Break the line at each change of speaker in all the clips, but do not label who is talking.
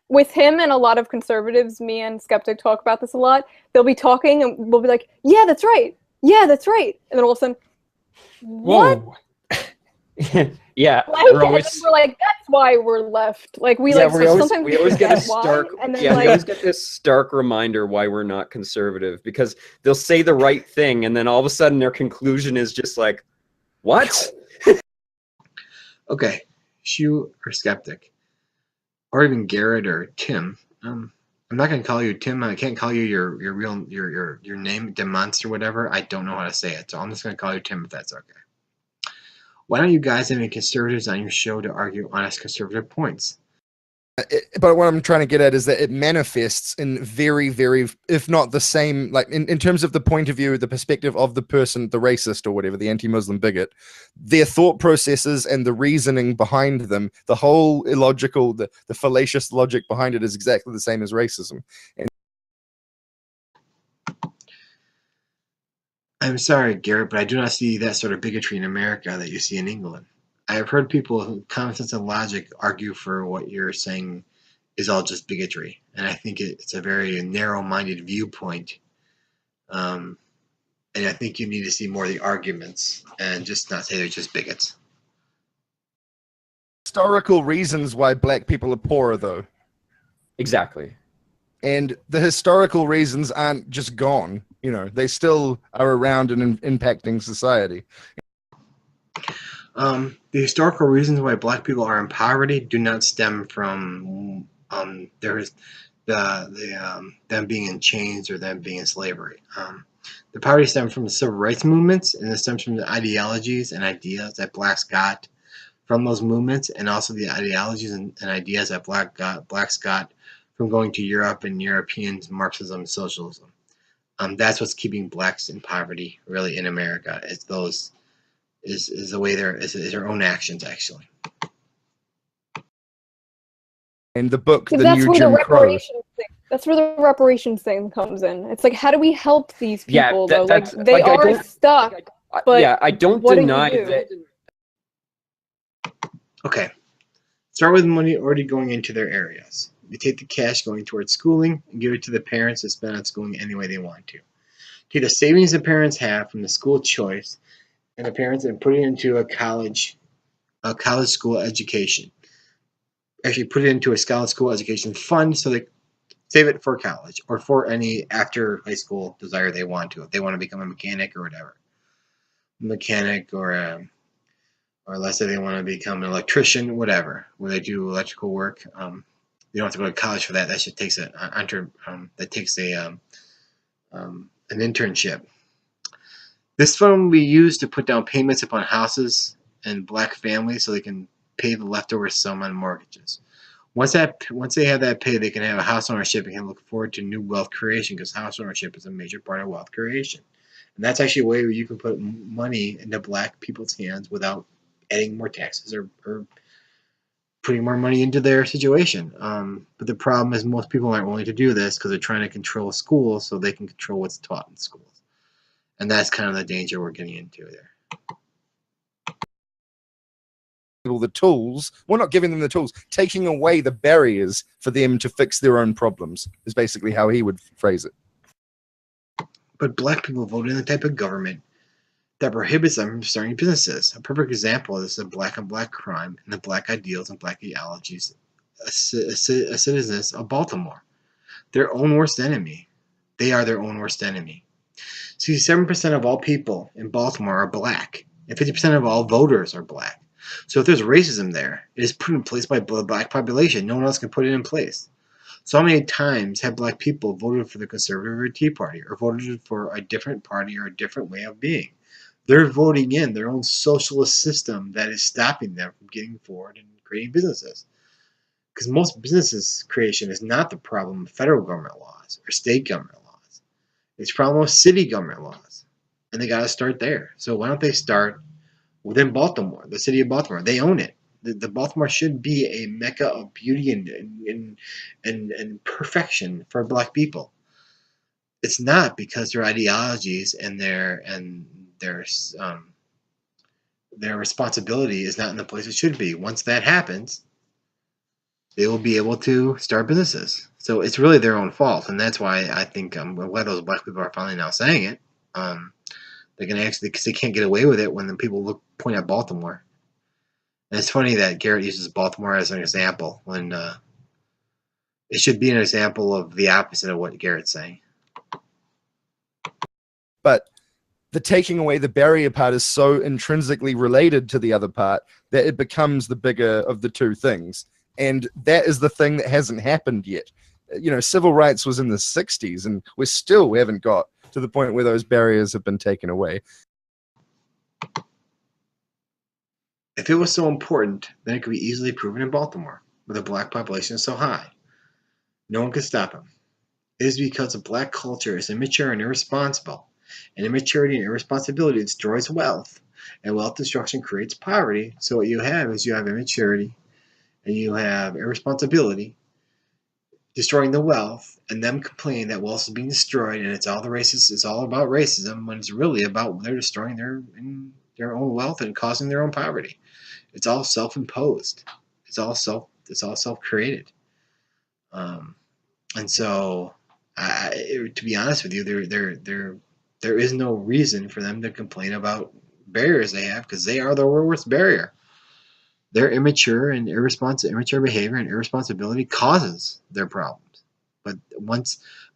With him and a lot of conservatives, me and Skeptic talk about this a lot. They'll be talking and we'll be like, yeah, that's right. Yeah, that's right. And then all of a sudden, what?
Whoa. Yeah,
Like, and then we're like, that's why we're left. Like we sometimes
we always get a stark we always get this stark reminder why we're not conservative, because they'll say the right thing and then all of a sudden their conclusion is just like, what?
Okay, Shu or Skeptic, or even Garret or Tim. I'm not gonna call you Tim. I can't call you your real your name, Demonster, whatever. I don't know how to say it, so I'm just gonna call you Tim if that's okay. Why don't you guys have any conservatives on your show to argue honest conservative points?
But what I'm trying to get at is that it manifests in very, very, if not the same, like in terms of the point of view, the perspective of the person, the racist or whatever, the anti-Muslim bigot, their thought processes and the reasoning behind them, the whole illogical, the fallacious logic behind it is exactly the same as racism. And
I'm sorry, Garret, but I do not see that sort of bigotry in America that you see in England. I have heard people who common sense and logic argue for what you're saying is all just bigotry, and I think it's a very narrow-minded viewpoint. And I think you need to see more of the arguments and just not say they're just bigots.
historical reasons why black people are poorer, though.
Exactly.
And the historical reasons aren't just gone. You know, they still are around and impacting society.
The historical reasons why black people are in poverty do not stem from them being in chains or them being in slavery. The poverty stems from the civil rights movements, and it stems from the ideologies and ideas that blacks got from those movements, and also the ideologies and ideas that blacks got from going to Europe and European Marxism and socialism. That's what's keeping blacks in poverty, really, in America. It's those. Is the way their own actions, actually.
And the book, The
that's
New
where
Jim
the
Crow.
reparations thing. That's where the reparations thing comes in. It's like, how do we help these people though? Like they are stuck. But
yeah, I don't deny that.
Okay, start with money already going into their areas. You take the cash going towards schooling and give it to the parents to spend on schooling any way they want to. Take the savings the parents have from the school choice and the parents and put it into a college school education. Actually, put it into a college school education fund so they save it for college or for any after high school desire they want to. If they want to become a mechanic or whatever, or let's say they want to become an electrician, whatever, where they do electrical work. You don't have to go to college for that. That shit takes an internship. This fund will be used to put down payments upon houses and black families so they can pay the leftover sum on mortgages. Once they have that paid, they can have a house ownership and can look forward to new wealth creation, because house ownership is a major part of wealth creation. And that's actually a way where you can put money into black people's hands without adding more taxes or putting more money into their situation. But the problem is most people aren't willing to do this because they're trying to control schools so they can control what's taught in schools. And that's kind of the danger we're getting into there.
The tools, we're not giving them the tools, taking away the barriers for them to fix their own problems is basically how he would phrase it.
But black people vote in the type of government that prohibits them from starting businesses. A perfect example of this is the black on black crime and the black ideals and black ideologies a citizens of Baltimore. Their own worst enemy. They are their own worst enemy. 67% of all people in Baltimore are black, and 50% of all voters are black. So if there's racism there, it is put in place by the black population. No one else can put it in place. So how many times have black people voted for the Conservative or Tea Party, or voted for a different party or a different way of being? They're voting in their own socialist system that is stopping them from getting forward and creating businesses. Because most businesses creation is not the problem of federal government laws or state government laws. It's the problem of city government laws. And they got to start there. So why don't they start within Baltimore, the city of Baltimore? They own it. The Baltimore should be a mecca of beauty and perfection for black people. It's not, because their ideologies and their responsibility is not in the place it should be. Once that happens, they will be able to start businesses. So it's really their own fault, and that's why I think why those black people are finally now saying it. They can actually, because they can't get away with it when the people point at Baltimore. And it's funny that Garret uses Baltimore as an example when it should be an example of the opposite of what Garrett's saying.
But the taking away the barrier part is so intrinsically related to the other part that it becomes the bigger of the two things. And that is the thing that hasn't happened yet. You know, civil rights was in the 60s, and we haven't got to the point where those barriers have been taken away.
If it was so important, then it could be easily proven in Baltimore, where the black population is so high. No one could stop him. It is because the black culture is immature and irresponsible, and immaturity and irresponsibility destroys wealth, and wealth destruction creates poverty. So what you have is you have immaturity, and you have irresponsibility, destroying the wealth, and them complaining that wealth is being destroyed, and it's all about racism, when it's really about they're destroying their own wealth and causing their own poverty. It's all self-imposed. It's all self-created. And so, to be honest with you, there is no reason for them to complain about barriers they have, because they are the worst barrier. Their immature behavior and irresponsibility causes their problems. But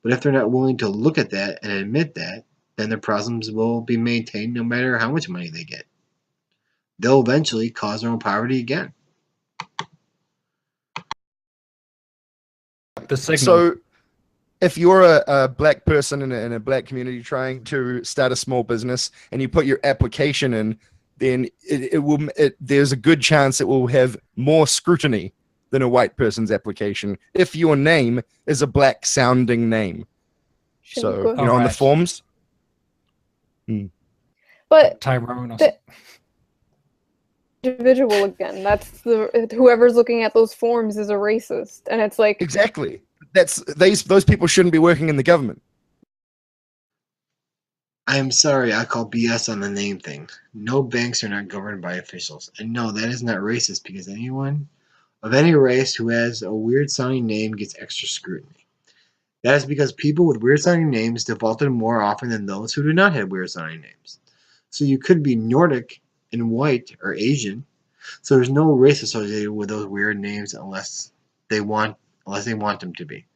if they're not willing to look at that and admit that, then their problems will be maintained no matter how much money they get. They'll eventually cause their own poverty again.
The signal.
So if you're a black person in a black community trying to start a small business and you put your application in, then there's a good chance it will have more scrutiny than a white person's application if your name is a black sounding name. So, you know, on the forms.
But
Tyrone.
Individual again. That's whoever's looking at those forms is a racist, and it's like
exactly. Those people shouldn't be working in the government.
I'm sorry, I call BS on the name thing. No banks are not governed by officials. And no, that is not racist, because anyone of any race who has a weird sounding name gets extra scrutiny. That is because people with weird sounding names defaulted more often than those who do not have weird sounding names. So you could be Nordic and white or Asian. So there's no race associated with those weird names unless they want them to be.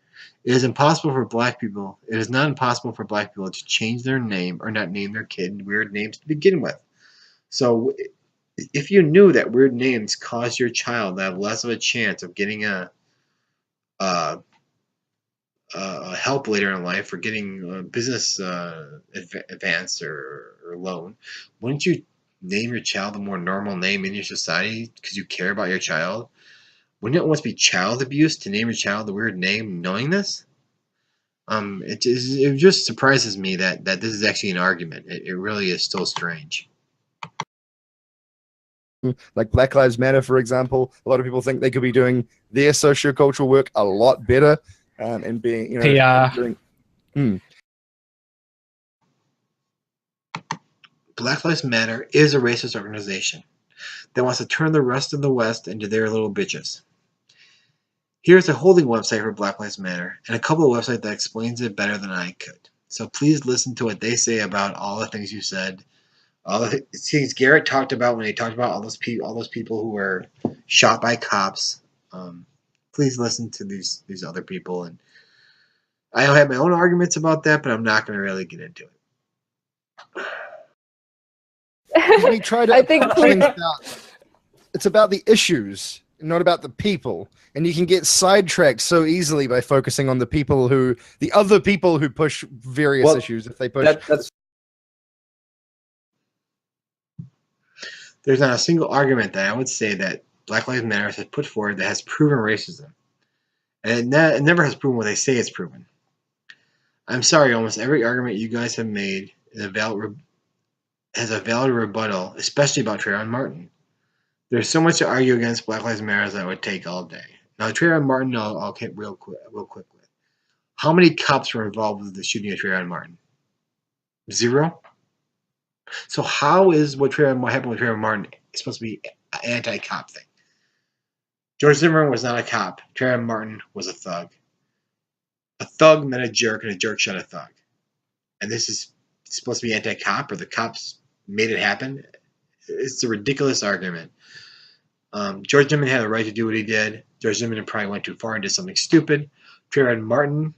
It is not impossible for black people to change their name or not name their kid weird names to begin with. So if you knew that weird names cause your child to have less of a chance of getting a help later in life or getting a business advance or loan, wouldn't you name your child a more normal name in your society because you care about your child? Wouldn't it almost be child abuse to name your child a weird name knowing this? It just surprises me that this is actually an argument. It really is still strange.
Like Black Lives Matter, for example, a lot of people think they could be doing their sociocultural work a lot better and being, PR.
Black Lives Matter is a racist organization that wants to turn the rest of the West into their little bitches. Here's a holding website for Black Lives Matter and a couple of websites that explains it better than I could. So please listen to what they say about all the things you said. All the things Garret talked about when he talked about all those people who were shot by cops. Please listen to these other people, and I have my own arguments about that, but I'm not going to really get into it.
We try to. It's about the issues, not about the people, and you can get sidetracked so easily by focusing on the other people who push various issues. If they push,
there's not a single argument that I would say that Black Lives Matter has put forward that has proven racism. And it never has proven what they say it's proven. I'm sorry, almost every argument you guys have made has a valid rebuttal, especially about Trayvon Martin. There's so much to argue against Black Lives Matter that would take all day. Now, Trayvon Martin, I'll get real quick with. How many cops were involved with the shooting of Trayvon Martin? 0? So how is what happened with Trayvon Martin supposed to be an anti-cop thing? George Zimmerman was not a cop. Trayvon Martin was a thug. A thug met a jerk, and a jerk shot a thug. And this is supposed to be anti-cop, or the cops made it happen. It's a ridiculous argument. George Zimmerman had a right to do what he did. George Zimmerman probably went too far and did something stupid. Trayvon Martin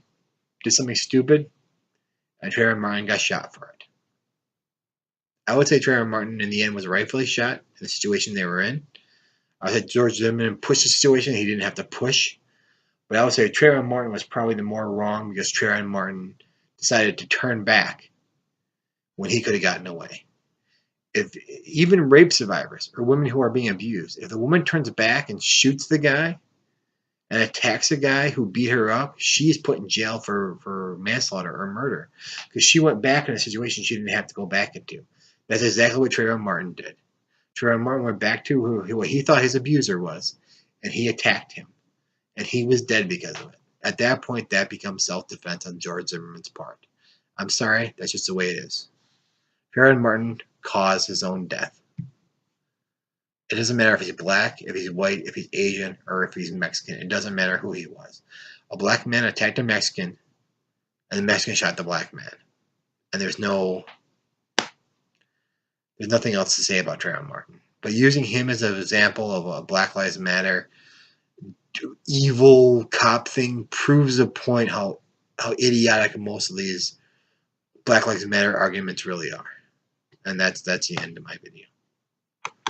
did something stupid, and Trayvon Martin got shot for it. I would say Trayvon Martin, in the end, was rightfully shot in the situation they were in. I would say George Zimmerman pushed the situation. He didn't have to push. But I would say Trayvon Martin was probably the more wrong because Trayvon Martin decided to turn back when he could have gotten away. If even rape survivors or women who are being abused, if the woman turns back and shoots the guy and attacks the guy who beat her up, she's put in jail for manslaughter or murder because she went back in a situation she didn't have to go back into. That's exactly what Trayvon Martin did. Trayvon Martin went back to who he thought his abuser was, and he attacked him. And he was dead because of it. At that point, that becomes self-defense on George Zimmerman's part. I'm sorry, that's just the way it is. Trayvon Martin caused his own death. It doesn't matter if he's black, if he's white, if he's Asian, or if he's Mexican. It doesn't matter who he was. A black man attacked a Mexican, and the Mexican shot the black man. And there's nothing else to say about Trayvon Martin. But using him as an example of a Black Lives Matter evil cop thing proves a point how idiotic most of these Black Lives Matter arguments really are. And that's the end of my video.